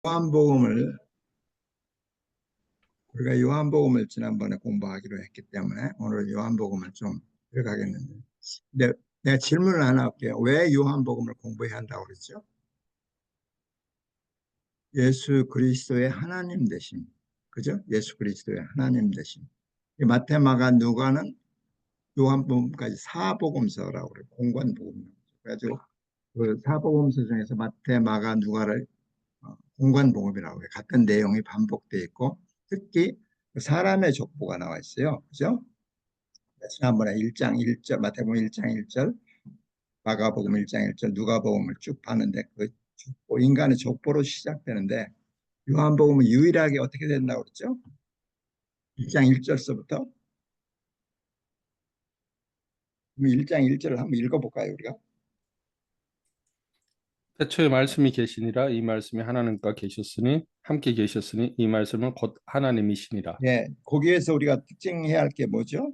요한복음을 우리가 요한복음을 지난번에 공부하기로 했기 때문에 오늘 요한복음을 좀 들어가겠는데, 근데 내가 질문을 하나 할게요. 왜 요한복음을 공부해야 한다고 그랬죠? 예수 그리스도의 하나님 되심, 그죠? 예수 그리스도의 하나님 되심. 이 마태, 마가, 누가는 요한복음까지 사복음서라고 그래요. 공관복음. 그래가지고 그 사복음서 중에서 마태, 마가, 누가를 공관복음이라고 해요. 같은 내용이 반복되어 있고, 특히 사람의 족보가 나와 있어요. 그죠? 지난번에 1장 1절, 마태복음 1장 1절, 마가복음 1장 1절, 누가복음을 쭉 봤는데 그 족보, 인간의 족보로 시작되는데, 요한복음은 유일하게 어떻게 된다고 그랬죠? 1장 1절서부터 1장 1절을 한번 읽어볼까요, 우리가? 태초에 말씀이 계시니라. 이 말씀이 하나님과 계셨으니 함께 계셨으니 이 말씀은 곧 하나님이시니라. 예, 거기에서 우리가 특징해야 할 게 뭐죠?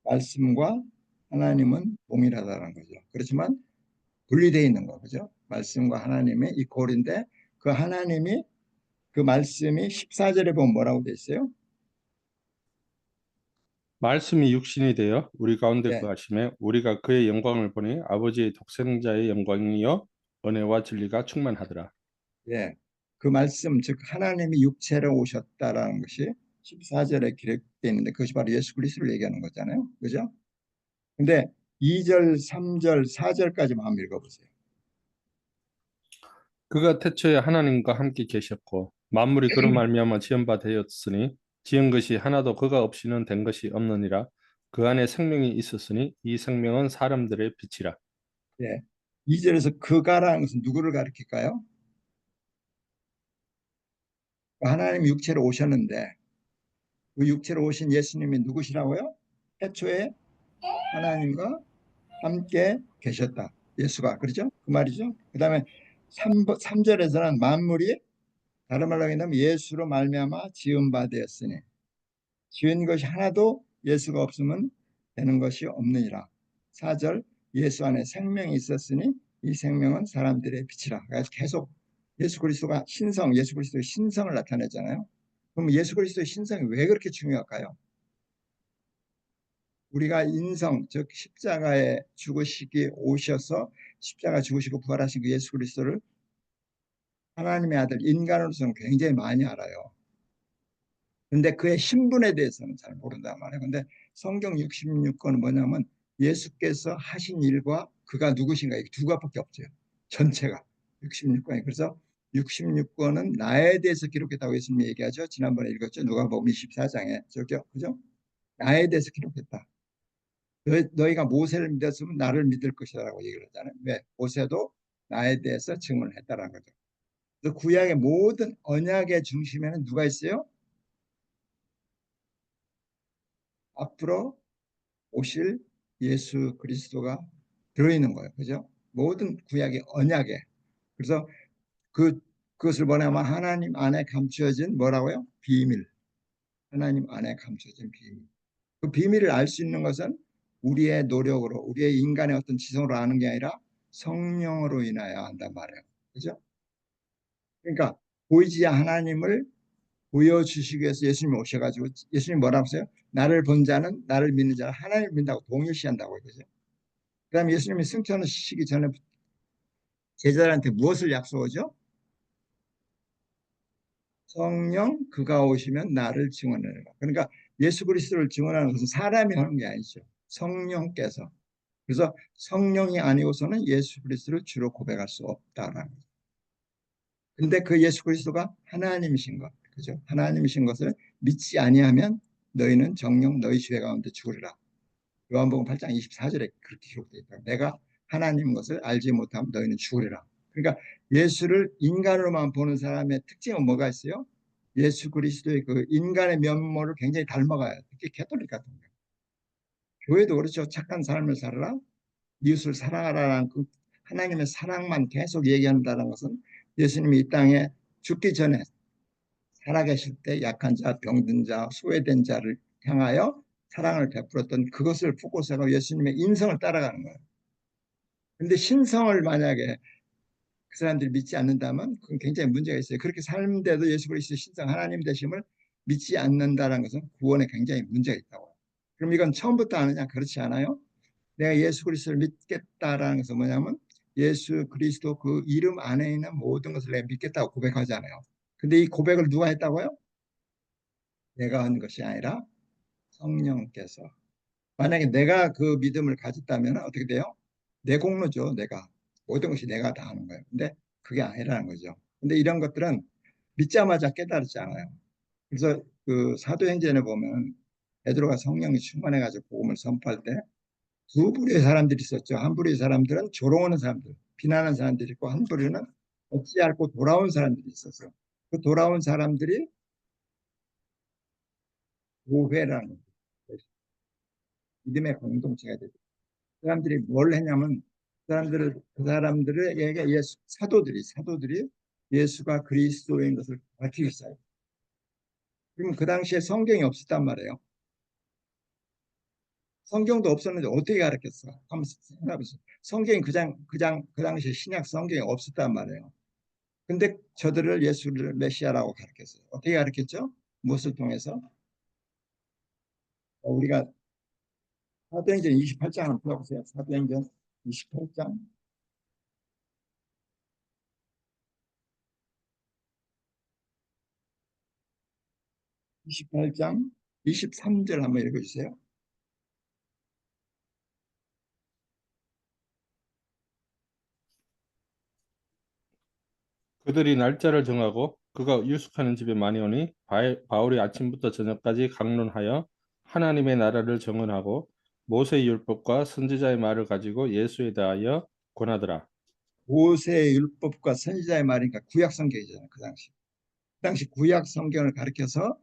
말씀과 하나님은 동일하다는 거죠. 그렇지만 분리되어 있는 거, 그죠? 말씀과 하나님의 이 골인데, 그 하나님이, 그 말씀이 14절에 보면 뭐라고 돼 있어요? 말씀이 육신이 되어 우리 가운데 예, 거하심에 우리가 그의 영광을 보니 아버지의 독생자의 영광이요 은혜와 진리가 충만하더라. 예. 그 말씀, 즉 하나님이 육체로 오셨다라는 것이 14절에 기록되어 있는데, 그것이 바로 예수 그리스도를 얘기하는 거잖아요. 그죠? 근데 2절, 3절, 4절까지만 한번 읽어보세요. 그가 태초에 하나님과 함께 계셨고 만물이 그로 말미암아 지은 바 되었으니 지은 것이 하나도 그가 없이는 된 것이 없느니라. 그 안에 생명이 있었으니 이 생명은 사람들의 빛이라. 예. 2절에서 그가라는 것은 누구를 가리킬까요? 하나님 육체로 오셨는데, 그 육체로 오신 예수님이 누구시라고요? 태초에 하나님과 함께 계셨다. 예수가. 그렇죠? 그 말이죠. 그 다음에 3절에서는 만물이 다른 말로 하면 예수로 말미암아 지은 바 되었으니, 지은 것이 하나도 예수가 없으면 되는 것이 없느니라. 4절, 예수 안에 생명이 있었으니 이 생명은 사람들의 빛이라. 그래서 계속 예수 그리스도가 신성, 예수 그리스도의 신성을 나타내잖아요. 그럼 예수 그리스도의 신성이 왜 그렇게 중요할까요? 우리가 인성, 즉 십자가에 죽으시기 오셔서 십자가 죽으시고 부활하신 그 예수 그리스도를 하나님의 아들, 인간으로서는 굉장히 많이 알아요. 근데 그의 신분에 대해서는 잘 모른단 말이에요. 근데 성경 66권은 뭐냐면 예수께서 하신 일과 그가 누구신가, 이게 두 가지밖에 없죠. 전체가 66권이. 그래서 66권은 나에 대해서 기록했다고 예수님이 얘기하죠. 지난번에 읽었죠. 누가복음 24장에 저죠, 그죠? 나에 대해서 기록했다. 너희가 모세를 믿었으면 나를 믿을 것이라고 얘기를 하잖아요. 왜? 모세도 나에 대해서 증언을 했다는 거죠. 그래서 구약의 모든 언약의 중심에는 누가 있어요? 앞으로 오실 예수 그리스도가 들어있는 거예요. 그죠? 모든 구약의 언약에. 그래서 그것을 뭐냐면 하나님 안에 감추어진 뭐라고요? 비밀. 하나님 안에 감춰진 비밀. 그 비밀을 알 수 있는 것은 우리의 노력으로, 우리의 인간의 어떤 지성으로 아는 게 아니라 성령으로 인하여 한단 말이에요. 그죠? 그러니까 보이지 않는 하나님을 보여주시기 위해서 예수님이 오셔가지고, 예수님이 뭐라고 하세요? 나를 본 자는, 나를 믿는 자는 하나님을 믿는다고 동일시한다고. 그죠? 그 다음에 예수님이 승천하시기 전에 제자들한테 무엇을 약속하죠? 성령, 그가 오시면 나를 증언하리라. 그러니까 예수 그리스도를 증언하는 것은 사람이 하는 게 아니죠. 성령께서. 그래서 성령이 아니고서는 예수 그리스도를 주로 고백할 수 없다라는 거죠. 근데 그 예수 그리스도가 하나님이신 것, 그죠? 하나님이신 것을 믿지 아니하면 너희는 정녕 너희 죄 가운데 죽으리라. 요한복음 8장 24절에 그렇게 기록되어 있다. 내가 하나님 것을 알지 못하면 너희는 죽으리라. 그러니까 예수를 인간으로만 보는 사람의 특징은 뭐가 있어요? 예수 그리스도의 그 인간의 면모를 굉장히 닮아가요. 특히 개톨릭 같은 경우. 교회도 그렇죠. 착한 삶을 살아라, 이웃을 사랑하라는 그 하나님의 사랑만 계속 얘기한다는 것은 예수님이 이 땅에 죽기 전에 살아계실 때 약한 자, 병든 자, 소외된 자를 향하여 사랑을 베풀었던 그것을 포커스하고 예수님의 인성을 따라가는 거예요. 근데 신성을 만약에 그 사람들이 믿지 않는다면 그건 굉장히 문제가 있어요. 그렇게 살는데도 예수 그리스도 신성 하나님 되심을 믿지 않는다는 것은 구원에 굉장히 문제가 있다고. 그럼 이건 처음부터 아느냐? 그렇지 않아요. 내가 예수 그리스도를 믿겠다라는 것은 뭐냐면 예수 그리스도 그 이름 안에 있는 모든 것을 내가 믿겠다고 고백하잖아요. 근데 이 고백을 누가 했다고요? 내가 한 것이 아니라 성령께서. 만약에 내가 그 믿음을 가졌다면 어떻게 돼요? 내 공로죠. 내가. 모든 것이 내가 다 하는 거예요. 근데 그게 아니라는 거죠. 근데 이런 것들은 믿자마자 깨달지 않아요. 그래서 그 사도행전에 보면 베드로가 성령이 충만해가지고 복음을 선포할 때 두 부류의 사람들이 있었죠. 한 부류의 사람들은 조롱하는 사람들, 비난하는 사람들이 있고 한 부류는 어찌 않고 돌아온 사람들이 있었어요. 그 돌아온 사람들이 교회라는 믿음의 공동체가 되죠. 그 사람들이 뭘 했냐면 그 사람들에게 사도들이 예수가 그리스도인 것을 밝히기 시작해요. 그러면 그 당시에 성경이 없었단 말이에요. 성경도 없었는데 어떻게 가르쳤어? 한번 생각해보세요. 성경이 그 당시 신약 성경이 없었단 말이에요. 근데 저들을 예수를 메시아라고 가르쳤어요. 어떻게 가르쳤죠? 무엇을 통해서? 우리가 사도행전 28장 한번 풀어보세요. 사도행전 28장 28장 23절 한번 읽어주세요. 그들이 날짜를 정하고 그가 유숙하는 집에 많이 오니 바울이 아침부터 저녁까지 강론하여 하나님의 나라를 정언하고 모세의 율법과 선지자의 말을 가지고 예수에 대하여 권하더라. 모세의 율법과 선지자의 말이니까 구약 성경이잖아요. 그 당시 구약 성경을 가르쳐서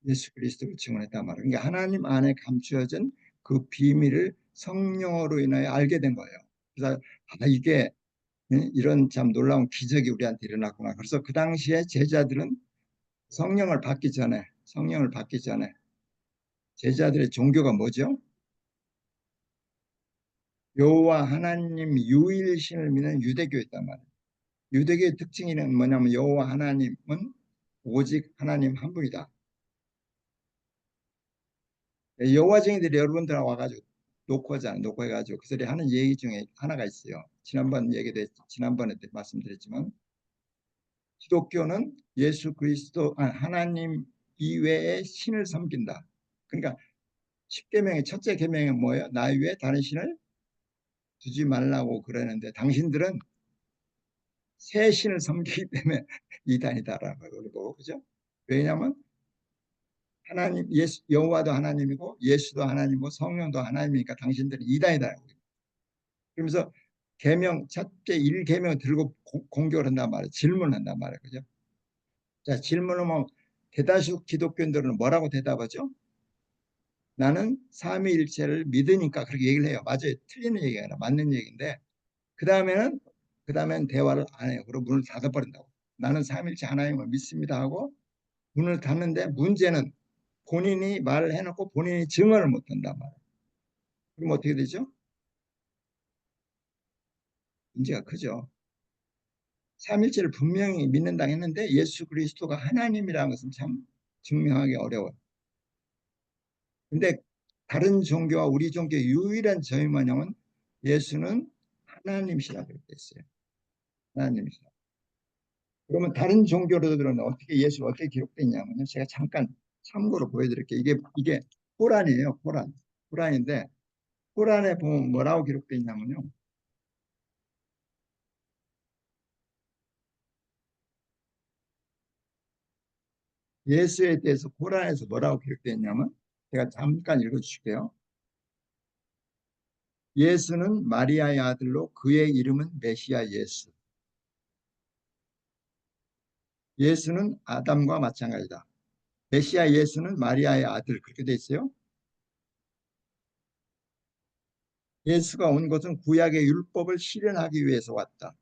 예수 그리스도를 증언했단 말이에요. 그러니까 하나님 안에 감추어진 그 비밀을 성령으로 인하여 알게 된 거예요. 그래서 이게 이런 참 놀라운 기적이 우리한테 일어났구나. 그래서 그 당시에 제자들은 성령을 받기 전에 제자들의 종교가 뭐죠? 여호와 하나님 유일신을 믿는 유대교였단 말이에요. 유대교의 특징이 뭐냐면 여호와 하나님은 오직 하나님 한 분이다. 여호와 증인들이 여러분들하고 와가지고 녹화해가지고 그 소리 하는 얘기 중에 하나가 있어요. 지난번에 말씀드렸지만 기독교는 예수 그리스도 하나님 이외의 신을 섬긴다. 그러니까 10계명의 첫째 계명이 뭐예요? 나 외에 다른 신을 두지 말라고 그러는데 당신들은 새 신을 섬기기 때문에 이단이다라고 그러고 그죠? 왜냐하면 하나님 여호와도 하나님이고 예수도 하나님이고 성령도 하나님이니까 당신들은 이단이다. 그러면서 첫째 1계명 들고 공격을 한단 말이에요. 질문한단 말이에요. 그죠? 자, 질문하면 대다수 기독교인들은 뭐라고 대답하죠? 나는 삼위일체를 믿으니까 그렇게 얘기를 해요. 맞아요. 틀리는 얘기가 아니라 맞는 얘기인데 그 다음엔 대화를 안 해요. 그리고 문을 닫아버린다고. 나는 삼위일체 하나님을 믿습니다 하고 문을 닫는데 문제는 본인이 말을 해놓고 본인이 증언을 못한단 말이에요. 그럼 어떻게 되죠? 문제가 크죠. 삼일체를 분명히 믿는다 했는데 예수 그리스도가 하나님이라는 것은 참 증명하기 어려워요. 근데 다른 종교와 우리 종교의 유일한 점이 뭐냐면 예수는 하나님이시라 그렇게 했어요. 하나님이시라. 그러면 다른 종교로들은 어떻게 기록되어 있냐면요. 제가 잠깐 참고로 보여드릴게요. 이게 코란이에요. 코란인데 코란에 보면 뭐라고 기록되어 있냐면요. 예수에 대해서 코란에서 뭐라고 기록되어 있냐면 제가 잠깐 읽어주실게요. 예수는 마리아의 아들로 그의 이름은 메시아 예수. 예수는 아담과 마찬가지다. 메시아 예수는 마리아의 아들 그렇게 돼 있어요. 예수가 온 것은 구약의 율법을 실현하기 위해서 왔다.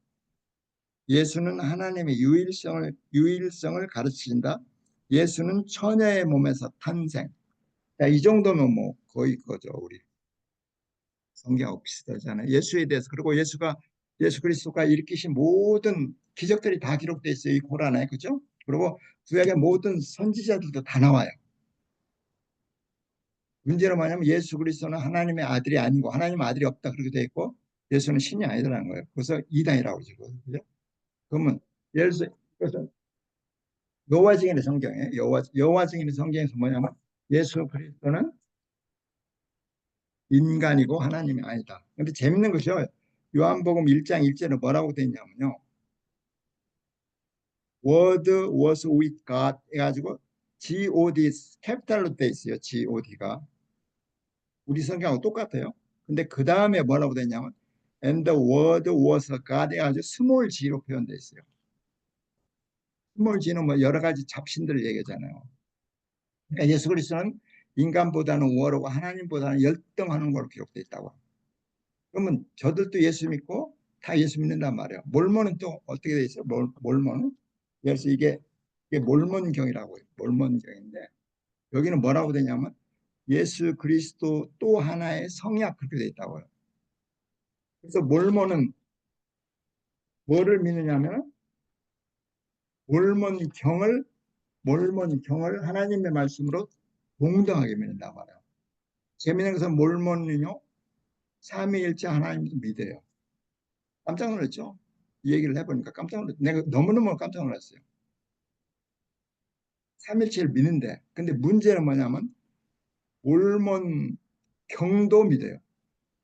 예수는 하나님의 유일성을 가르친다. 예수는 처녀의 몸에서 탄생. 야, 이 정도면 뭐 거의 거죠. 우리 성경하고 비슷하잖아요. 예수에 대해서. 그리고 예수가 예수 그리스도가 일으키신 모든 기적들이 다 기록되어 있어요. 이 고란에. 그죠? 그리고 구약의 모든 선지자들도 다 나와요. 문제는 뭐냐면 예수 그리스도는 하나님의 아들이 아니고 하나님의 아들이 없다 그렇게 돼 있고 예수는 신이 아니라는 거예요. 그래서 이단이라고 그러죠. 그죠? 그러면 예를 들어서 그래서 여호와 증인의 성경에 여호와 증인의 성경에서 뭐냐면 예수 그리스도는 인간이고 하나님이 아니다. 근데 재밌는 것이요. 요한복음 1장 1절에 뭐라고 돼 있냐면요. Word was with God 해가지고 God 캐피탈로 돼 있어요. God가. 우리 성경하고 똑같아요. 근데 그 다음에 뭐라고 돼 있냐면 And the word was God 해가지고 스몰 g로 표현돼 있어요. 스몰 g는 뭐 여러 가지 잡신들을 얘기하잖아요. 그러니까 예수 그리스도는 인간보다는 월하고 하나님보다는 열등하는 걸로 기록돼 있다고. 그러면 저들도 예수 믿고 다 예수 믿는단 말이에요. 몰몬은 또 어떻게 돼 있어요? 몰몬은 그래서 이게 몰몬경이라고 해요. 몰몬경인데 여기는 뭐라고 되냐면 예수 그리스도 또 하나의 성약 그렇게 돼 있다고요. 그래서 몰몬은 뭐를 믿느냐면 몰몬경을 몰몬경을 하나님의 말씀으로 동등하게 믿는단 말이에요. 재미있는 것은 몰몬은요 삼위일체 하나님도 믿어요. 깜짝 놀랐죠? 이 얘기를 해보니까 깜짝 놀랐어요. 내가 너무너무 깜짝 놀랐어요. 삼일체를 믿는데 근데 문제는 뭐냐면 몰몬 경도 믿어요.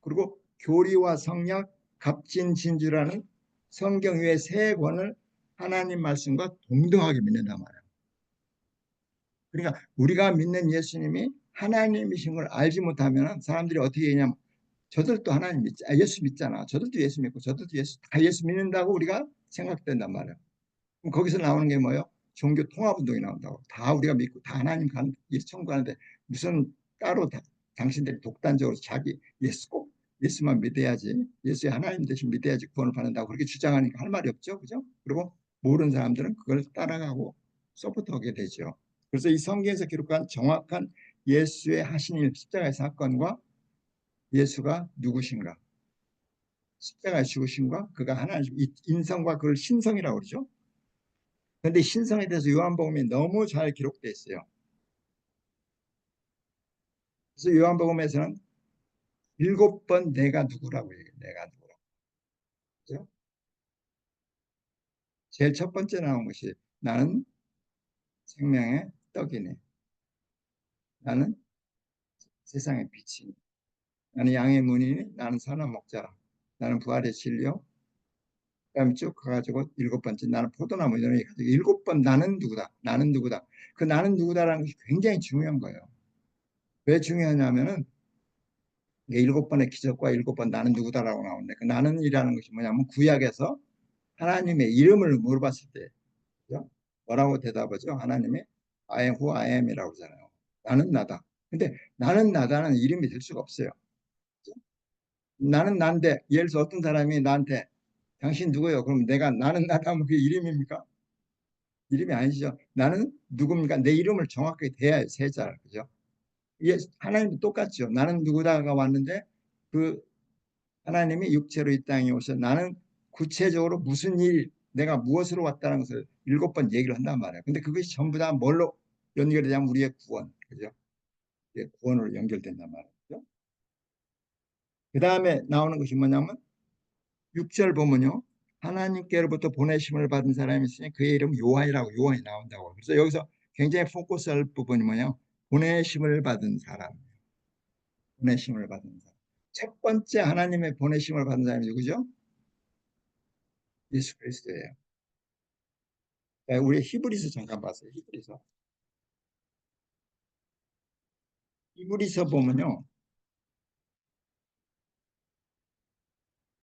그리고 교리와 성약, 갑진진주라는 성경 외 세 권을 하나님 말씀과 동등하게 믿는단 말이에요. 그러니까 우리가 믿는 예수님이 하나님이신 걸 알지 못하면 사람들이 어떻게 얘기냐면 저들도 하나님 예수 믿잖아. 저들도 예수 믿고 저들도 다 예수 믿는다고 우리가 생각된단 말이에요. 그럼 거기서 나오는 게 뭐예요? 종교 통합운동이 나온다고. 다 우리가 믿고 다 하나님 예수 청구하는데 무슨 따로 당신들이 독단적으로 자기 꼭 예수만 믿어야지 예수의 하나님 대신 믿어야지 구원을 받는다고 그렇게 주장하니까 할 말이 없죠. 그죠? 그리고 모르는 사람들은 그걸 따라가고 서포트하게 되죠. 그래서 이 성경에서 기록한 정확한 예수의 하신 일 십자가의 사건과 예수가 누구신가 십자가에 죽으신가 그가 하나님 인성과 그걸 신성이라고 그러죠. 그런데 신성에 대해서 요한복음이 너무 잘 기록되어 있어요. 그래서 요한복음에서는 7번 내가 누구라고 얘기해요. 내가 누구라고. 그죠? 제일 첫 번째 나온 것이 나는 생명의 떡이네. 나는 세상의 빛이니. 나는 양의 문이니. 나는 선한 목자라. 나는 부활의 진리요. 그다음에 쭉 가가지고 7번째 나는 포도나무 이런 얘기가지고 7번 나는 누구다. 나는 누구다. 그 나는 누구다라는 것이 굉장히 중요한 거예요. 왜 중요하냐면은 7번의 기적과 7번 나는 누구다라고 나오는데 그 나는이라는 것이 뭐냐면 구약에서 하나님의 이름을 물어봤을 때 그죠? 뭐라고 대답하죠? 하나님이 I am who I am이라고 하잖아요. 나는 나다. 근데 나는 나다는 이름이 될 수가 없어요. 그죠? 나는 난데 예를 들어서 어떤 사람이 나한테 당신 누구예요? 그럼 내가 나는 나다 하면 그게 이름입니까? 이름이 아니죠. 나는 누굽니까? 내 이름을 정확하게 대야 해요. 세 자. 그죠? 이게 하나님도 똑같죠. 나는 누구다가 왔는데 그 하나님이 육체로 이 땅에 오셔 나는 구체적으로 무슨 일 내가 무엇으로 왔다는 것을 7번 얘기를 한단 말이에요. 근데 그것이 전부 다 뭘로 연결이 되냐면 우리의 구원. 그죠? 구원으로 연결된단 말이죠. 그 다음에 나오는 것이 뭐냐면 6절 보면요. 하나님께로부터 보내심을 받은 사람이 있으니 그의 이름 요한이라고 요한이 나온다고. 그래서 여기서 굉장히 포커스할 부분이 뭐냐 보내심을 받은 사람. 보내심을 받은 사람. 첫 번째 하나님의 보내심을 받은 사람이 누구죠? 예수 그리스도예요. 우리 히브리서 잠깐 봤어요. 히브리서 보면요.